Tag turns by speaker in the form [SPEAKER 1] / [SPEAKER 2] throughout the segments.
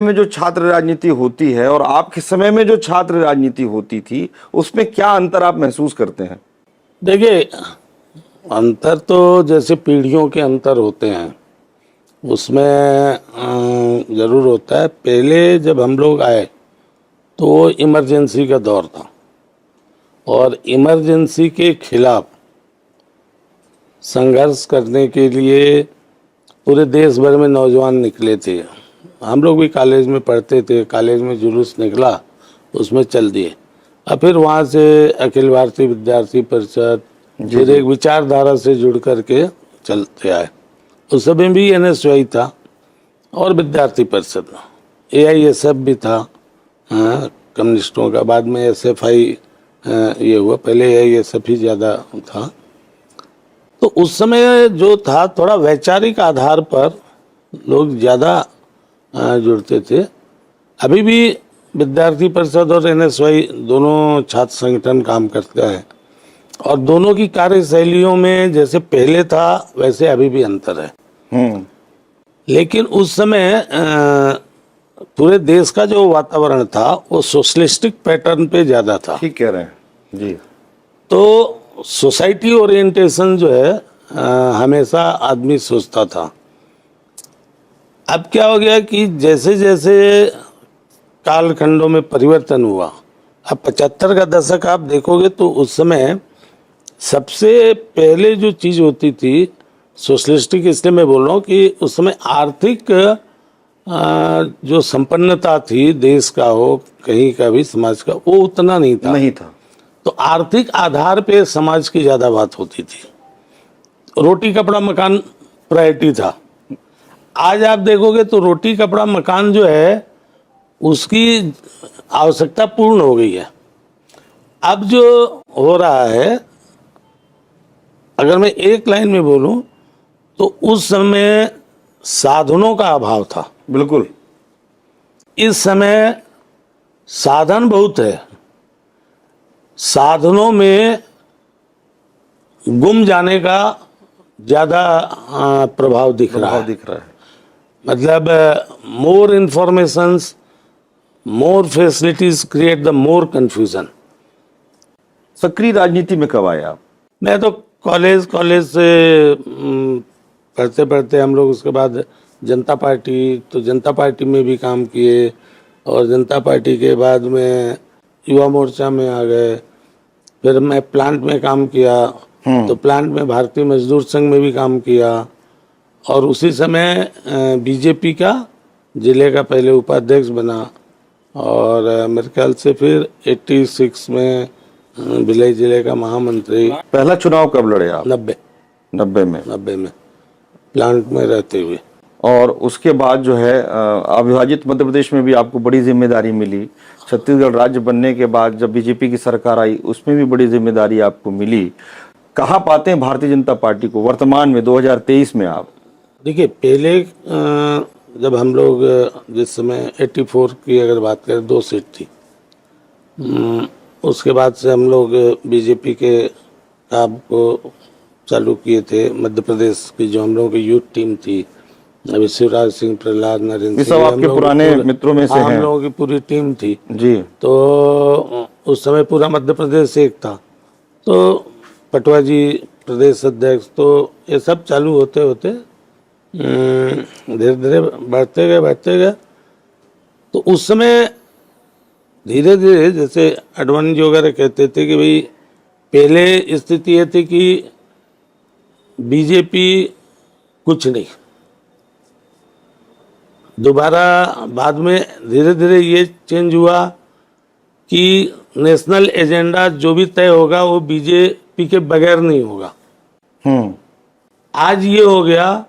[SPEAKER 1] में जो छात्र राजनीति होती है और आपके समय में जो छात्र राजनीति होती थी, उसमें क्या अंतर आप महसूस करते हैं?
[SPEAKER 2] देखिए, अंतर तो जैसे पीढ़ियों के अंतर होते हैं उसमें ज़रूर होता है। पहले जब हम लोग आए तो इमरजेंसी का दौर था और इमरजेंसी के खिलाफ संघर्ष करने के लिए पूरे देश भर में नौजवान निकले थे। हम लोग भी कॉलेज में पढ़ते थे, कॉलेज में जुलूस निकला, उसमें चल दिए। और फिर वहाँ से अखिल भारतीय विद्यार्थी परिषद, फिर एक विचारधारा से जुड़ करके चलते आए। उस समय भी NSY था और विद्यार्थी परिषद, AISF भी था कम्युनिस्टों का। बाद में SFI ये हुआ, पहले AISF ही ज़्यादा था। तो उस समय जो था थोड़ा वैचारिक आधार पर लोग ज़्यादा जुड़ते थे। अभी भी विद्यार्थी परिषद और NSY दोनों छात्र संगठन काम करते हैं और दोनों की कार्यशैलियों में जैसे पहले था वैसे अभी भी अंतर है। लेकिन उस समय पूरे देश का जो वातावरण था वो सोशलिस्टिक पैटर्न पे ज़्यादा था।
[SPEAKER 1] ठीक कह रहे हैं जी।
[SPEAKER 2] तो सोसाइटी ओरिएंटेशन जो है हमेशा आदमी सोचता था। अब क्या हो गया कि जैसे जैसे कालखंडों में परिवर्तन हुआ, अब 75 का दशक आप देखोगे तो उस समय सबसे पहले जो चीज़ होती थी सोशलिस्टिक, इसलिए मैं बोल रहा हूँ कि उस समय आर्थिक जो संपन्नता थी देश का हो कहीं का भी समाज का, वो उतना नहीं था। तो आर्थिक आधार पे समाज की ज़्यादा बात होती थी। रोटी कपड़ा मकान प्रायोरिटी था। आज आप देखोगे तो रोटी कपड़ा मकान जो है उसकी आवश्यकता पूर्ण हो गई है। अब जो हो रहा है, अगर मैं एक लाइन में बोलूं तो उस समय साधनों का अभाव था।
[SPEAKER 1] बिल्कुल।
[SPEAKER 2] इस समय साधन बहुत है, साधनों में गुम जाने का ज़्यादा प्रभाव दिख रहा है। मतलब more informations, more facilities create the more confusion.
[SPEAKER 1] सक्रिय राजनीति में कब आए आप?
[SPEAKER 2] मैं तो कॉलेज से पढ़ते पढ़ते हम लोग उसके बाद जनता पार्टी, तो जनता पार्टी में भी काम किए और जनता पार्टी के बाद में युवा मोर्चा में आ गए। फिर मैं प्लांट में काम किया, तो प्लांट में भारतीय मजदूर संघ में भी काम किया और उसी समय बीजेपी का जिले का पहले उपाध्यक्ष बना और मेरे ख्याल से फिर 86 में भिलाई जिले का महामंत्री।
[SPEAKER 1] पहला चुनाव कब लड़े आप?
[SPEAKER 2] 90 में प्लांट में रहते हुए।
[SPEAKER 1] और उसके बाद जो है अविभाजित मध्य प्रदेश में भी आपको बड़ी जिम्मेदारी मिली। छत्तीसगढ़ राज्य बनने के बाद जब बीजेपी की सरकार आई उसमें भी बड़ी जिम्मेदारी आपको मिली। कहाँ पाते हैं भारतीय जनता पार्टी को वर्तमान में 2023 में आप? देखिए,
[SPEAKER 2] पहले जब हम लोग जिस समय 84 की अगर बात करें 2 सीट थी, उसके बाद से हम लोग बीजेपी के काम को चालू किए थे। मध्य प्रदेश की जो हम लोगों की यूथ टीम थी, अभी शिवराज सिंह, प्रहलाद, नरेंद्र सिंह,
[SPEAKER 1] आपके पुराने मित्रों में से हैं।
[SPEAKER 2] हम लोगों की पूरी टीम थी
[SPEAKER 1] जी।
[SPEAKER 2] तो उस समय पूरा मध्य प्रदेश एक था। तो पटवा जी प्रदेश अध्यक्ष, तो ये सब चालू होते होते धीरे धीरे बढ़ते गए। तो उस समय धीरे धीरे जैसे अडवाणी जी वगैरह कहते थे कि भाई पहले स्थिति ये थी कि बीजेपी कुछ नहीं, दोबारा बाद में धीरे धीरे ये चेंज हुआ कि नेशनल एजेंडा जो भी तय होगा वो बीजेपी के बगैर नहीं होगा। आज ये हो गया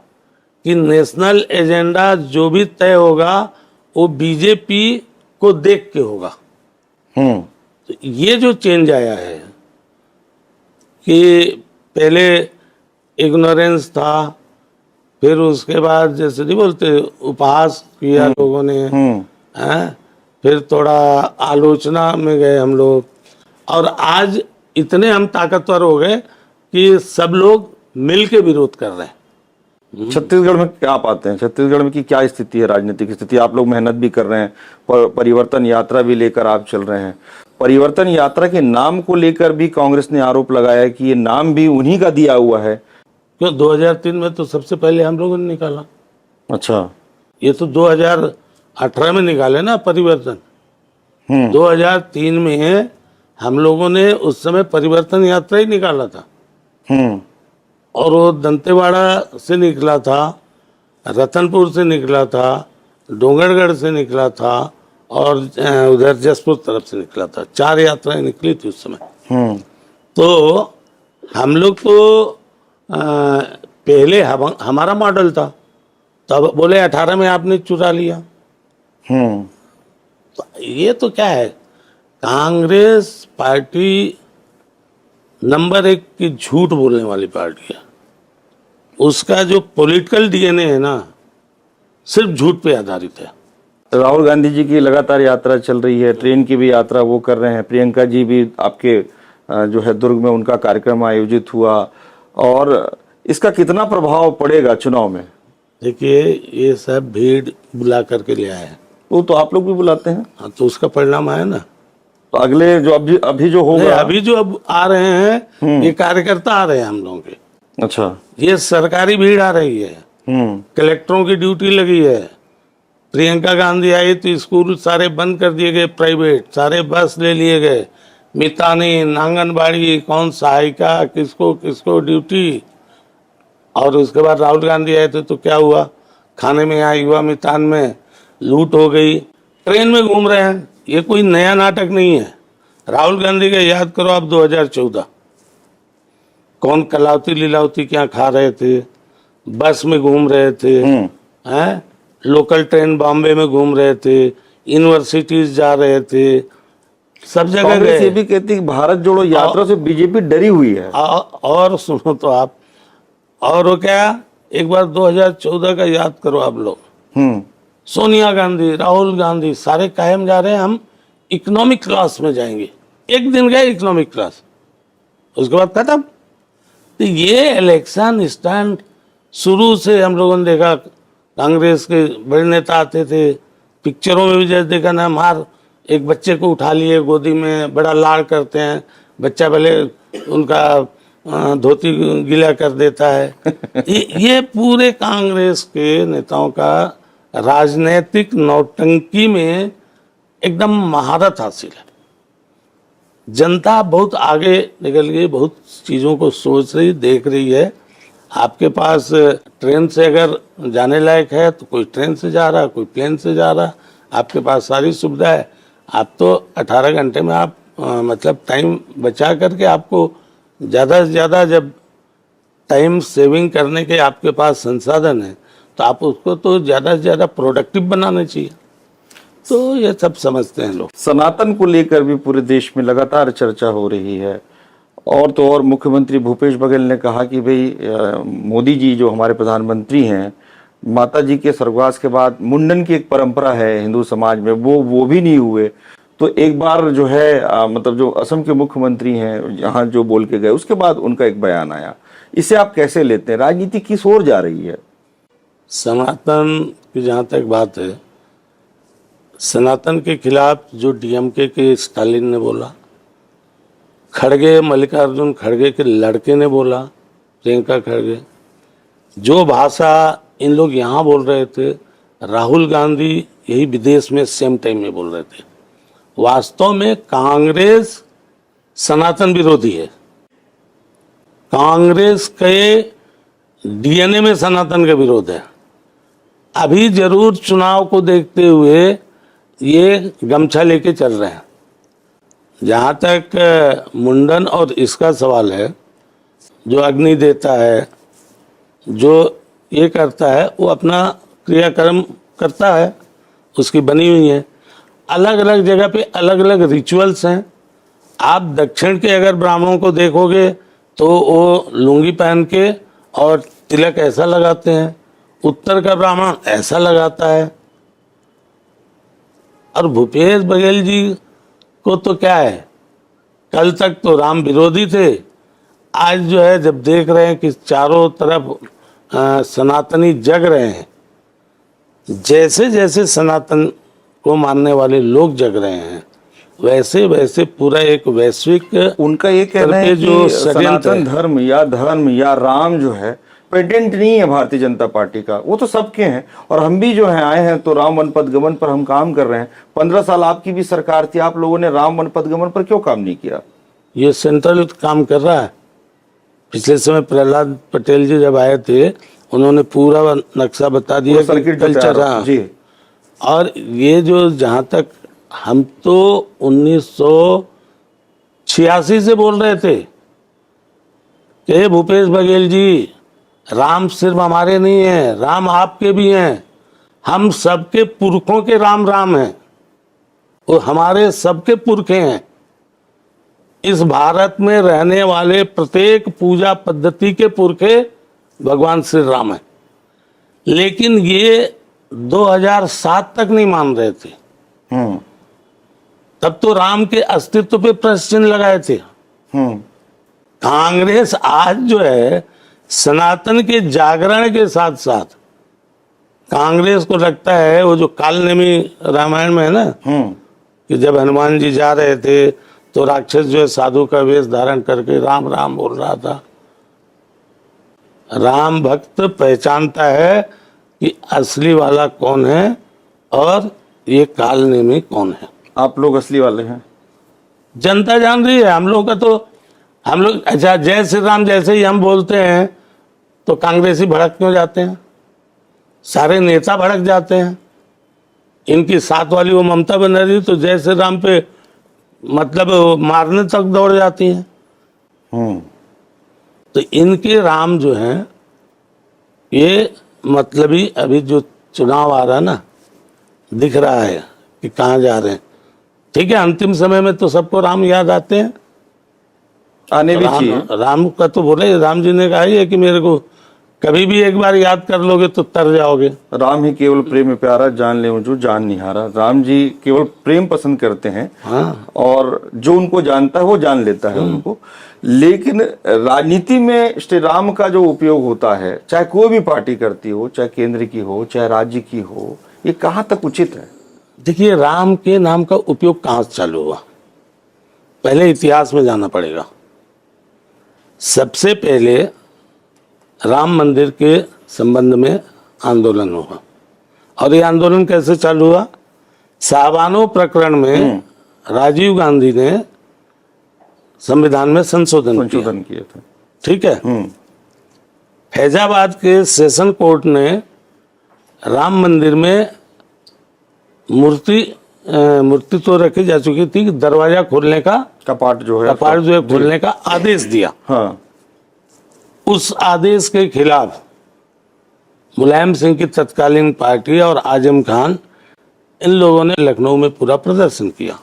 [SPEAKER 2] कि नेशनल एजेंडा जो भी तय होगा वो बीजेपी को देख के होगा। तो ये जो चेंज आया है कि पहले इग्नोरेंस था, फिर उसके बाद जैसे नहीं बोलते उपहास किया लोगों ने, फिर थोड़ा आलोचना में गए हम लोग और आज इतने हम ताकतवर हो गए कि सब लोग मिल के विरोध कर रहे हैं।
[SPEAKER 1] छत्तीसगढ़ में क्या पाते हैं, छत्तीसगढ़ में की क्या स्थिति है, राजनीतिक स्थिति? आप लोग मेहनत भी कर रहे हैं, परिवर्तन यात्रा भी लेकर आप चल रहे हैं। परिवर्तन यात्रा के नाम को लेकर भी कांग्रेस ने आरोप लगाया है कि ये नाम भी उन्हीं का दिया हुआ है।
[SPEAKER 2] क्यों 2003 में तो सबसे पहले हम लोगों ने निकाला।
[SPEAKER 1] अच्छा।
[SPEAKER 2] ये तो 2018 में निकाले ना परिवर्तन। 2003 में हम लोगों ने उस समय परिवर्तन यात्रा ही निकाला था। और वो दंतेवाड़ा से निकला था, रतनपुर से निकला था, डोंगरगढ़ से निकला था और उधर जसपुर तरफ से निकला था। 4 यात्राएं निकली थी उस समय। तो हम लोग तो पहले हमारा मॉडल था, तब बोले 18 में आपने चुरा लिया। तो ये तो क्या है, कांग्रेस पार्टी नंबर 1 की झूठ बोलने वाली पार्टी है। उसका जो पॉलिटिकल डीएनए है ना, सिर्फ झूठ पे आधारित है।
[SPEAKER 1] राहुल गांधी जी की लगातार यात्रा चल रही है, ट्रेन की भी यात्रा वो कर रहे हैं। प्रियंका जी भी आपके जो है दुर्ग में उनका कार्यक्रम आयोजित हुआ, और इसका कितना प्रभाव पड़ेगा चुनाव में?
[SPEAKER 2] देखिए, ये सब भीड़ बुला करके ले आए हैं।
[SPEAKER 1] वो तो आप लोग भी बुलाते हैं।
[SPEAKER 2] हाँ, तो उसका परिणाम आया ना।
[SPEAKER 1] तो अगले जो अभी जो होगा,
[SPEAKER 2] अभी जो अब आ रहे हैं ये कार्यकर्ता आ रहे हैं हम लोगों के।
[SPEAKER 1] अच्छा।
[SPEAKER 2] ये सरकारी भीड़ आ रही है, कलेक्टरों की ड्यूटी लगी है। प्रियंका गांधी आई तो स्कूल सारे बंद कर दिए गए, प्राइवेट सारे बस ले लिए गए। मितानिन, आंगनबाड़ी, कौन सहायिका, किसको किसको ड्यूटी। और उसके बाद राहुल गांधी आए थे तो क्या हुआ, खाने में यहाँ युवा मितान में लूट हो गई। ट्रेन में घूम रहे हैं, ये कोई नया नाटक नहीं है। राहुल गांधी का याद करो आप 2014, कौन कलावती लीलावती क्या खा रहे थे, बस में घूम रहे थे, हैं, लोकल ट्रेन बॉम्बे में घूम रहे थे, यूनिवर्सिटीज जा रहे थे, सब जगह गए।
[SPEAKER 1] ये भी कहती है कि भारत जोड़ो यात्रा से बीजेपी डरी हुई है।
[SPEAKER 2] और सुनो तो आप, और वो क्या, एक बार 2014 का याद करो आप लोग। सोनिया गांधी, राहुल गांधी सारे कायम जा रहे हैं, हम इकोनॉमिक क्लास में जाएंगे। एक दिन गए इकोनॉमिक क्लास, उसके बाद खत्म। तो ये इलेक्शन स्टैंड शुरू से हम लोगों ने देखा। कांग्रेस के बड़े नेता आते थे, पिक्चरों में भी जैसे देखा ना, मार एक बच्चे को उठा लिए गोदी में, बड़ा लाड़ करते हैं, बच्चा भले उनका धोती गीला कर देता है। ये पूरे कांग्रेस के नेताओं का राजनीतिक नौटंकी में एकदम महारत हासिल है। जनता बहुत आगे निकल गई, बहुत चीज़ों को सोच रही, देख रही है। आपके पास ट्रेन से अगर जाने लायक है तो कोई ट्रेन से जा रहा, कोई प्लेन से जा रहा, आपके पास सारी सुविधा है। आप तो 18 घंटे में आप मतलब टाइम बचा करके, आपको ज़्यादा से ज़्यादा जब टाइम सेविंग करने के आपके पास संसाधन है तो आप उसको तो ज़्यादा से ज़्यादा प्रोडक्टिव बनाना चाहिए। तो ये सब समझते हैं लोग।
[SPEAKER 1] सनातन को लेकर भी पूरे देश में लगातार चर्चा हो रही है, और तो और मुख्यमंत्री भूपेश बघेल ने कहा कि भाई मोदी जी जो हमारे प्रधानमंत्री हैं, माता जी के स्वर्गवास के बाद मुंडन की एक परंपरा है हिंदू समाज में, वो भी नहीं हुए। तो एक बार जो है मतलब जो असम के मुख्यमंत्री हैं यहाँ जो बोल के गए, उसके बाद उनका एक बयान आया। इसे आप कैसे लेते हैं? राजनीति किस ओर जा रही है?
[SPEAKER 2] सनातन की जहाँ तक बात है, सनातन के खिलाफ जो डीएमके के स्टालिन ने बोला, खड़गे मल्लिकार्जुन खड़गे के लड़के ने बोला, प्रियंका खड़गे, जो भाषा इन लोग यहाँ बोल रहे थे, राहुल गांधी यही विदेश में सेम टाइम में बोल रहे थे। वास्तव में कांग्रेस सनातन विरोधी है। कांग्रेस के डीएनए में सनातन का विरोध है। अभी जरूर चुनाव को देखते हुए ये गमछा लेके चल रहे हैं। जहाँ तक मुंडन और इसका सवाल है, जो अग्नि देता है, जो ये करता है, वो अपना क्रियाक्रम करता है, उसकी बनी हुई है। अलग अलग जगह पे अलग अलग रिचुअल्स हैं। आप दक्षिण के अगर ब्राह्मणों को देखोगे तो वो लुंगी पहन के और तिलक ऐसा लगाते हैं, उत्तर का ब्राह्मण ऐसा लगाता है। और भूपेश बघेल जी को तो क्या है, कल तक तो राम विरोधी थे, आज जो है जब देख रहे हैं कि चारों तरफ सनातनी जग रहे हैं, जैसे जैसे सनातन को मानने वाले लोग जग रहे हैं, वैसे वैसे पूरा एक वैश्विक
[SPEAKER 1] उनका ये कहना है
[SPEAKER 2] जो
[SPEAKER 1] कि
[SPEAKER 2] षड्यंत्र
[SPEAKER 1] सनातन धर्म या राम जो है पेटेंट नहीं है भारतीय जनता पार्टी का, वो तो सबके हैं। और हम भी जो है आए हैं तो राम वन पदगमन पर हम काम कर रहे हैं। 15 साल आपकी भी सरकार थी, आप लोगों ने राम वन पदगमन पर क्यों काम नहीं किया?
[SPEAKER 2] ये सेंट्रल काम कर रहा है। पिछले समय प्रहलाद पटेल जी जब आए थे, उन्होंने पूरा नक्शा बता दिया
[SPEAKER 1] सर्किट
[SPEAKER 2] कल चल रहा
[SPEAKER 1] जी।
[SPEAKER 2] और ये जो जहाँ तक हम तो 1986 से बोल रहे थे कि भूपेश बघेल जी, राम सिर्फ हमारे नहीं है, राम आपके भी हैं, हम सबके पुरखों के राम राम हैं, वो हमारे सबके पुरखे हैं। इस भारत में रहने वाले प्रत्येक पूजा पद्धति के पुरखे भगवान श्री राम हैं। लेकिन ये 2007 तक नहीं मान रहे थे। तब तो राम के अस्तित्व पे प्रश्न चिन्ह लगाए थे। कांग्रेस आज जो है सनातन के जागरण के साथ साथ, कांग्रेस को लगता है वो जो कालनेमी रामायण में है ना, कि जब हनुमान जी जा रहे थे तो राक्षस जो है साधु का वेश धारण करके राम राम बोल रहा था। राम भक्त पहचानता है कि असली वाला कौन है और ये कालनेमी कौन है।
[SPEAKER 1] आप लोग असली वाले हैं,
[SPEAKER 2] जनता जान रही है। हम लोग का तो हम लोग अच्छा जय श्री राम जैसे ही हम बोलते हैं तो कांग्रेसी भड़क क्यों जाते हैं, सारे नेता भड़क जाते हैं। इनकी साथ वाली वो ममता बनर्जी तो जय श्री राम पे मतलब मारने तक दौड़ जाती हैं। तो इनके राम जो हैं ये मतलबी, अभी जो चुनाव आ रहा है ना, दिख रहा है कि कहाँ जा रहे हैं। ठीक है, अंतिम समय में तो सबको राम याद आते हैं,
[SPEAKER 1] आने भी चाहिए।
[SPEAKER 2] राम का तो बोले, राम जी ने कहा ही है कि मेरे को कभी भी एक बार याद कर लोगे तो तर जाओगे।
[SPEAKER 1] राम ही केवल प्रेम प्यारा, जान ले मुझे जान निहारा। राम जी केवल प्रेम पसंद करते हैं।
[SPEAKER 2] हाँ।
[SPEAKER 1] और जो उनको जानता है वो जान लेता है उनको। लेकिन राजनीति में श्री राम का जो उपयोग होता है, चाहे कोई भी पार्टी करती हो, चाहे केंद्र की हो चाहे राज्य की हो, ये कहाँ तक उचित है?
[SPEAKER 2] देखिए, राम के नाम का उपयोग कहाँ से चालू हुआ, पहले इतिहास में जाना पड़ेगा। सबसे पहले राम मंदिर के संबंध में आंदोलन हुआ। और ये आंदोलन कैसे चालू हुआ? साहबानो प्रकरण में राजीव गांधी ने संविधान में संशोधन
[SPEAKER 1] किए थे।
[SPEAKER 2] ठीक है। फैजाबाद के सेशन कोर्ट ने राम मंदिर में मूर्ति तो रखी जा चुकी थी कि दरवाजा खोलने का,
[SPEAKER 1] कपाट जो है
[SPEAKER 2] खोलने का आदेश दिया।
[SPEAKER 1] हाँ।
[SPEAKER 2] उस आदेश के खिलाफ मुलायम सिंह की तत्कालीन पार्टी और आजम खान, इन लोगों ने लखनऊ में पूरा प्रदर्शन किया।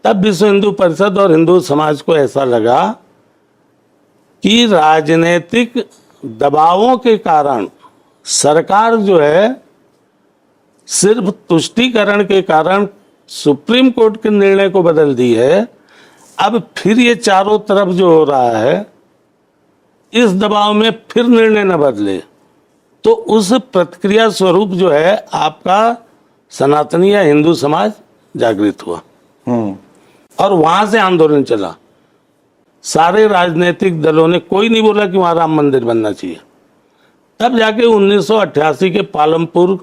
[SPEAKER 2] तब विश्व हिंदू परिषद और हिंदू समाज को ऐसा लगा कि राजनीतिक दबावों के कारण सरकार जो है सिर्फ तुष्टीकरण के कारण सुप्रीम कोर्ट के निर्णय को बदल दी है। अब फिर ये चारों तरफ जो हो रहा है, इस दबाव में फिर निर्णय न बदले तो उस प्रतिक्रिया स्वरूप जो है आपका सनातनी या हिंदू समाज जागृत हुआ। और वहां से आंदोलन चला। सारे राजनीतिक दलों ने, कोई नहीं बोला कि वहां राम मंदिर बनना चाहिए। तब जाके 1988 के पालमपुर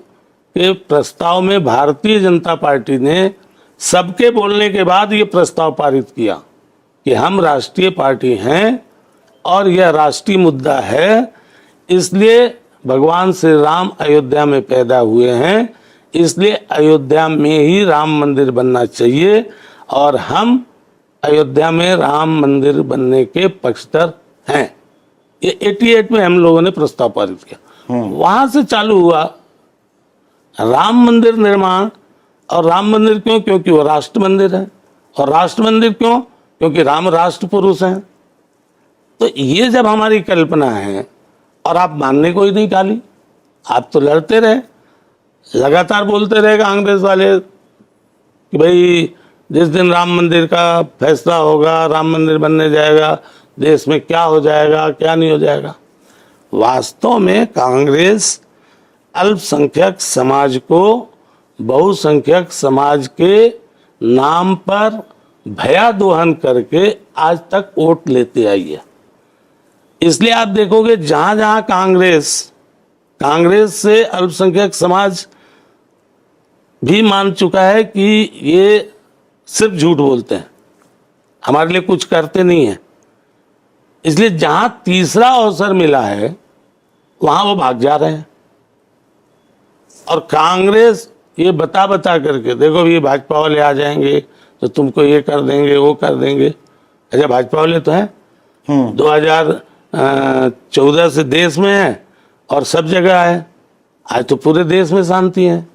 [SPEAKER 2] के प्रस्ताव में भारतीय जनता पार्टी ने सबके बोलने के बाद ये प्रस्ताव पारित किया कि हम राष्ट्रीय पार्टी हैं और यह राष्ट्रीय मुद्दा है, इसलिए भगवान श्री राम अयोध्या में पैदा हुए हैं, इसलिए अयोध्या में ही राम मंदिर बनना चाहिए और हम अयोध्या में राम मंदिर बनने के पक्षधर हैं। ये 88 में हम लोगों ने प्रस्ताव पारित किया। वहां से चालू हुआ राम मंदिर निर्माण। और राम मंदिर क्यों? क्योंकि वो राष्ट्र मंदिर है। और राष्ट्र मंदिर क्यों? क्योंकि राम राष्ट्र पुरुष हैं। तो ये जब हमारी कल्पना है और आप मानने को ही नहीं टाली, आप तो लड़ते रहे, लगातार बोलते रहे कांग्रेस वाले कि भाई जिस दिन राम मंदिर का फैसला होगा, राम मंदिर बनने जाएगा, देश में क्या हो जाएगा क्या नहीं हो जाएगा। वास्तव में कांग्रेस अल्पसंख्यक समाज को बहुसंख्यक समाज के नाम पर भया दोहन करके आज तक वोट लेते आई है। इसलिए आप देखोगे जहां जहां कांग्रेस से अल्पसंख्यक समाज भी मान चुका है कि ये सिर्फ झूठ बोलते हैं, हमारे लिए कुछ करते नहीं है। इसलिए जहां तीसरा अवसर मिला है वहां वो भाग जा रहे हैं। और कांग्रेस ये बता करके, देखो ये भाजपा वाले आ जाएंगे तो तुमको ये कर देंगे वो कर देंगे। अच्छा, भाजपा वाले तो हैं 2014 से देश में है और सब जगह है। आज तो पूरे देश में शांति है,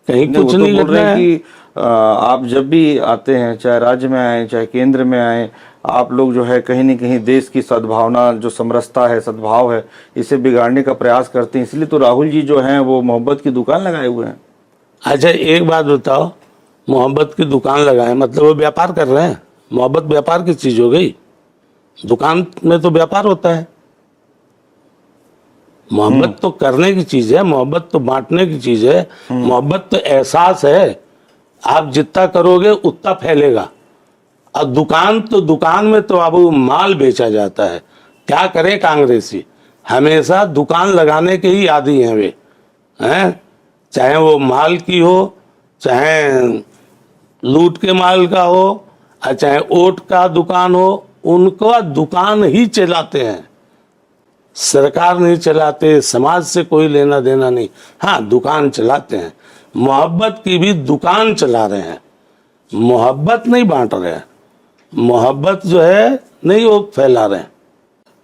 [SPEAKER 2] कहीं कुछ
[SPEAKER 1] वो
[SPEAKER 2] नहीं
[SPEAKER 1] तो
[SPEAKER 2] घट
[SPEAKER 1] बोल
[SPEAKER 2] रहा
[SPEAKER 1] रहे हैं
[SPEAKER 2] है।
[SPEAKER 1] कि आप जब भी आते हैं, चाहे राज्य में आए चाहे केंद्र में आए, आप लोग जो है कहीं न कहीं देश की सद्भावना, जो समरसता है, सद्भाव है, इसे बिगाड़ने का प्रयास करते हैं। इसलिए तो राहुल जी जो हैं वो मोहब्बत की दुकान लगाए हुए हैं।
[SPEAKER 2] अच्छा, एक बात बताओ, मोहब्बत की दुकान लगाए मतलब वो व्यापार कर रहे हैं? मोहब्बत व्यापार की चीज हो गई? दुकान में तो व्यापार होता है। मोहब्बत तो करने की चीज है, मोहब्बत तो बांटने की चीज है, मोहब्बत तो एहसास है। आप जितना करोगे उतना फैलेगा। और दुकान में तो अब माल बेचा जाता है। क्या करें कांग्रेसी, हमेशा दुकान लगाने के ही आदी हैं वे, हैं? चाहे वो माल की हो, चाहे लूट के माल का हो, और चाहे ओट का दुकान हो, उनका दुकान ही चलाते हैं। सरकार नहीं चलाते, समाज से कोई लेना देना नहीं। हाँ, दुकान चलाते हैं, मोहब्बत की भी दुकान चला रहे हैं। मोहब्बत नहीं बांट रहे हैं, मोहब्बत जो है नहीं वो फैला रहे हैं।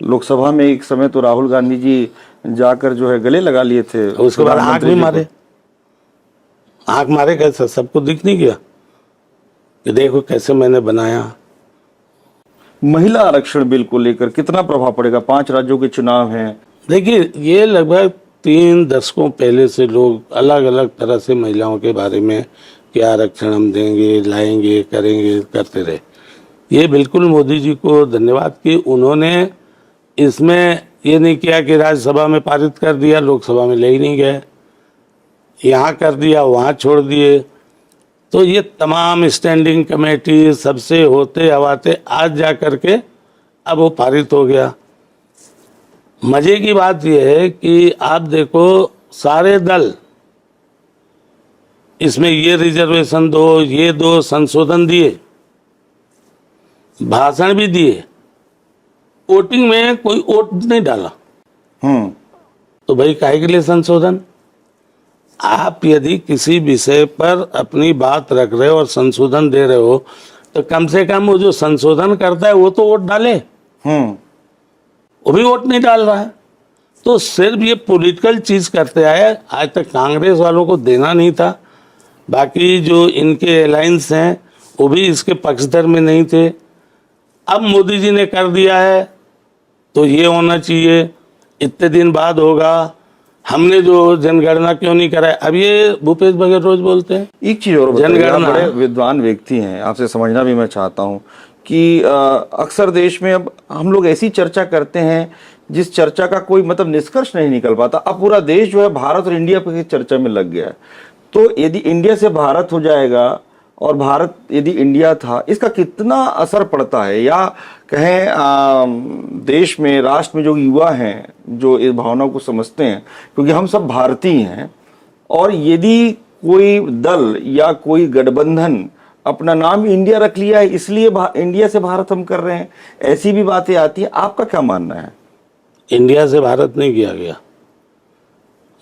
[SPEAKER 1] लोकसभा में एक समय तो राहुल गांधी जी जाकर जो है गले लगा लिए थे,
[SPEAKER 2] उसके बाद आंख भी मारे। आंख मारे कैसे? सबको दिख नहीं गया कि देखो कैसे मैंने बनाया।
[SPEAKER 1] महिला आरक्षण बिल को लेकर कितना प्रभाव पड़ेगा? 5 राज्यों के चुनाव हैं।
[SPEAKER 2] देखिए, ये लगभग 3 दशकों पहले से लोग अलग अलग तरह से महिलाओं के बारे में कि आरक्षण हम देंगे, लाएंगे, करेंगे, करते रहे। ये बिल्कुल मोदी जी को धन्यवाद कि उन्होंने इसमें ये नहीं किया कि राज्यसभा में पारित कर दिया, लोकसभा में ले ही नहीं गए, यहाँ कर दिया वहाँ छोड़ दिए। तो ये तमाम स्टैंडिंग कमेटी सबसे होते हवाते आज जा कर के अब वो पारित हो गया। मजे की बात यह है कि आप देखो सारे दल इसमें ये रिजर्वेशन दो, ये दो, संशोधन दिए, भाषण भी दिए, वोटिंग में कोई वोट नहीं डाला। तो भाई काहे के लिए संशोधन? आप यदि किसी विषय पर अपनी बात रख रहे हो और संशोधन दे रहे हो तो कम से कम वो जो संशोधन करता है वो तो वोट डाले। वो भी वोट नहीं डाल रहा है। तो सिर्फ ये पॉलिटिकल चीज करते आए। आज तक कांग्रेस वालों को देना नहीं था, बाकी जो इनके अलायंस हैं वो भी इसके पक्षधर में नहीं थे। अब मोदी जी ने कर दिया है तो ये होना चाहिए, इतने दिन बाद होगा। हमने जो जनगणना क्यों नहीं कराया? अब ये भूपेश बघेल रोज बोलते हैं।
[SPEAKER 1] एक चीज और बताइए, आप
[SPEAKER 2] जनगणना,
[SPEAKER 1] बड़े विद्वान व्यक्ति हैं, आपसे समझना भी मैं चाहता हूं कि अक्सर देश में अब हम लोग ऐसी चर्चा करते हैं जिस चर्चा का कोई मतलब निष्कर्ष नहीं निकल पाता। अब पूरा देश जो है भारत और इंडिया की चर्चा में लग गया है। तो यदि इंडिया से भारत हो जाएगा और भारत यदि इंडिया था, इसका कितना असर पड़ता है? या कहें देश में, राष्ट्र में जो युवा हैं जो इस भावना को समझते हैं, क्योंकि हम सब भारतीय हैं, और यदि कोई दल या कोई गठबंधन अपना नाम इंडिया रख लिया है इसलिए इंडिया से भारत हम कर रहे हैं, ऐसी भी बातें आती है। आपका क्या मानना है?
[SPEAKER 2] इंडिया से भारत नहीं किया गया,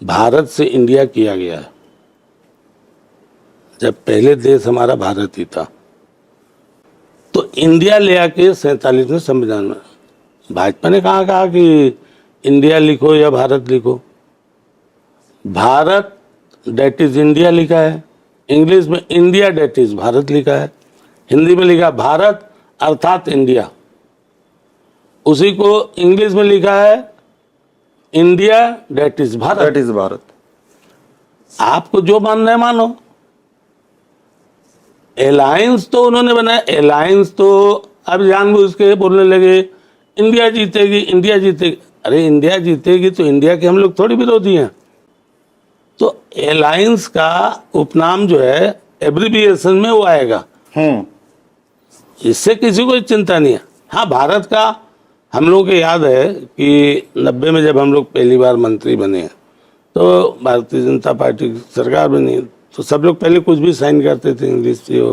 [SPEAKER 2] भारत से इंडिया किया गया है। जब पहले देश हमारा भारत ही था तो इंडिया ले आके 47वें संविधान में भाजपा ने कहा कि इंडिया लिखो या भारत लिखो। भारत डेट इज इंडिया लिखा है, इंग्लिश में इंडिया डेट इज भारत लिखा है, हिंदी में लिखा भारत अर्थात इंडिया। उसी को इंग्लिश में लिखा है India that is Bharat.
[SPEAKER 1] That is Bharat.
[SPEAKER 2] आपको जो मानना है मानो। अलायंस तो उन्होंने बनाया, अलायंस तो अब जानबूझ के बोलने लगे इंडिया जीतेगी, इंडिया जीतेगी। अरे इंडिया जीतेगी तो इंडिया के हम लोग थोड़ी विरोधी हैं। तो अलायंस का उपनाम जो है एब्रिविएशन में वो आएगा, इससे किसी को चिंता नहीं है। हाँ, भारत का हम लोगों को याद है कि 90 में जब हम लोग पहली बार मंत्री बने तो भारतीय जनता पार्टी की सरकार बनी, तो सब लोग पहले कुछ भी साइन करते थे इंग्लिश से हो,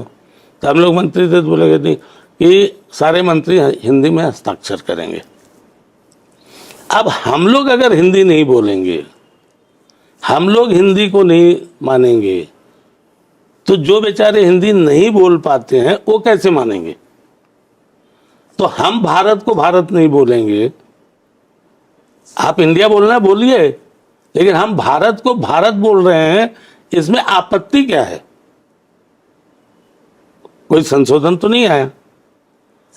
[SPEAKER 2] तो हम लोग मंत्री थे तो बोले नहीं कि सारे मंत्री हिंदी में हस्ताक्षर करेंगे। अब हम लोग अगर हिंदी नहीं बोलेंगे, हम लोग हिंदी को नहीं मानेंगे, तो जो बेचारे हिंदी नहीं बोल पाते हैं वो कैसे मानेंगे? तो हम भारत को भारत नहीं बोलेंगे, आप इंडिया बोलना बोलिए, लेकिन हम भारत को भारत बोल रहे हैं, इसमें आपत्ति क्या है? कोई संशोधन तो नहीं आया।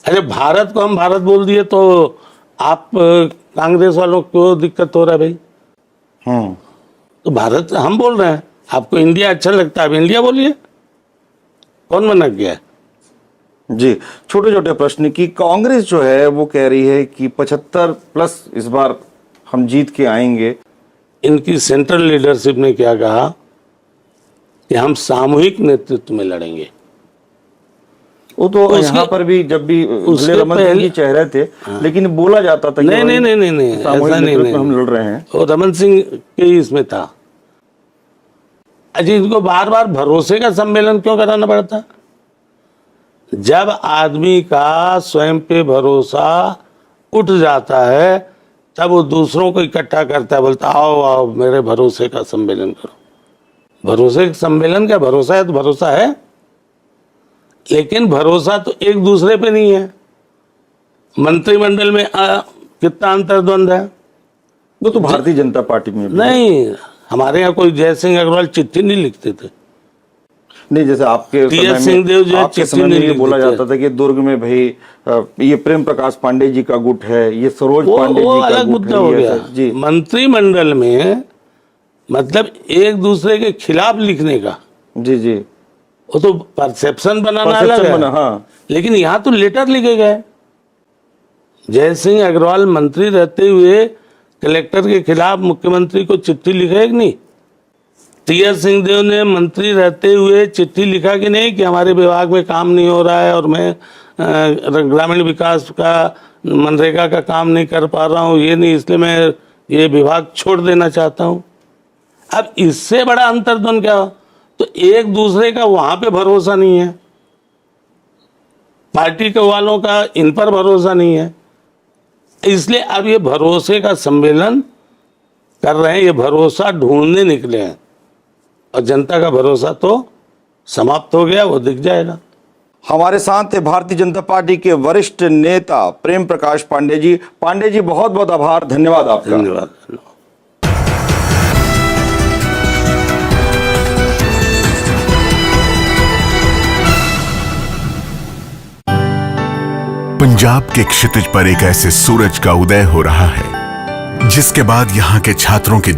[SPEAKER 2] अरे भारत को हम भारत बोल दिए तो आप कांग्रेस वालों को दिक्कत हो रहा है भाई। तो भारत हम बोल रहे हैं, आपको इंडिया अच्छा लगता है, आप इंडिया बोलिए, कौन मना किया है?
[SPEAKER 1] जी, छोटे छोटे प्रश्न की कांग्रेस जो है वो कह रही है कि 75+ इस बार हम जीत के आएंगे।
[SPEAKER 2] इनकी सेंट्रल लीडरशिप ने क्या कहा कि हम सामूहिक नेतृत्व में लड़ेंगे।
[SPEAKER 1] वो तो यहाँ पर भी जब भी रमन सिंह जी चेहरे थे, लेकिन बोला जाता था कि
[SPEAKER 2] नहीं, ऐसा नहीं,
[SPEAKER 1] हम लड़ रहे हैं।
[SPEAKER 2] और रमन सिंह के इसमें था। अजी, इनको बार बार भरोसे का सम्मेलन क्यों कराना पड़ता? जब आदमी का स्वयं पे भरोसा उठ जाता है तब वो दूसरों को इकट्ठा करता है, बोलता आओ आओ मेरे भरोसे का सम्मेलन करो। भरोसे का सम्मेलन क्या, भरोसा है तो भरोसा है, लेकिन भरोसा तो एक दूसरे पे नहीं है। मंत्रिमंडल में कितना अंतर्द्वंद है?
[SPEAKER 1] वो तो भारतीय जनता पार्टी में भी
[SPEAKER 2] नहीं, हमारे यहाँ कोई जय सिंह अग्रवाल चिट्ठी नहीं लिखते थे।
[SPEAKER 1] नहीं, जैसे आपके समय में ये बोला जाता था कि दुर्ग में भाई ये प्रेम प्रकाश पांडे जी का गुट है, ये सरोज पांडे जी का
[SPEAKER 2] अलग
[SPEAKER 1] गुट
[SPEAKER 2] मुद्दा
[SPEAKER 1] है,
[SPEAKER 2] हो
[SPEAKER 1] ये
[SPEAKER 2] गया।
[SPEAKER 1] जी,
[SPEAKER 2] मंत्रिमंडल में मतलब एक दूसरे के खिलाफ लिखने का,
[SPEAKER 1] जी जी,
[SPEAKER 2] वो तो परसेप्शन बनाना अलग है।
[SPEAKER 1] हाँ।
[SPEAKER 2] लेकिन यहाँ तो लेटर लिखे गए। जय सिंह अग्रवाल मंत्री रहते हुए कलेक्टर के खिलाफ मुख्यमंत्री को चिट्ठी लिखे कि नहीं? टीएस सिंहदेव ने मंत्री रहते हुए चिट्ठी लिखा कि नहीं कि हमारे विभाग में काम नहीं हो रहा है और मैं ग्रामीण विकास का मनरेगा का काम नहीं कर पा रहा हूँ, ये नहीं, इसलिए मैं ये विभाग छोड़ देना चाहता हूँ। अब इससे बड़ा अंतर्द्वंद क्या? तो एक दूसरे का वहां पे भरोसा नहीं है, पार्टी के वालों का इन पर भरोसा नहीं है, इसलिए अब ये भरोसे का सम्मेलन कर रहे हैं, ये भरोसा ढूंढने निकले हैं। और जनता का भरोसा तो समाप्त हो गया, वो दिख जाएगा।
[SPEAKER 1] हमारे साथ है भारतीय जनता पार्टी के वरिष्ठ नेता प्रेम प्रकाश पांडे जी। पांडे जी, बहुत बहुत आभार, धन्यवाद आपका।
[SPEAKER 2] धन्यवाद।
[SPEAKER 3] पंजाब के क्षितिज पर एक ऐसे सूरज का उदय हो रहा है जिसके बाद यहाँ के छात्रों के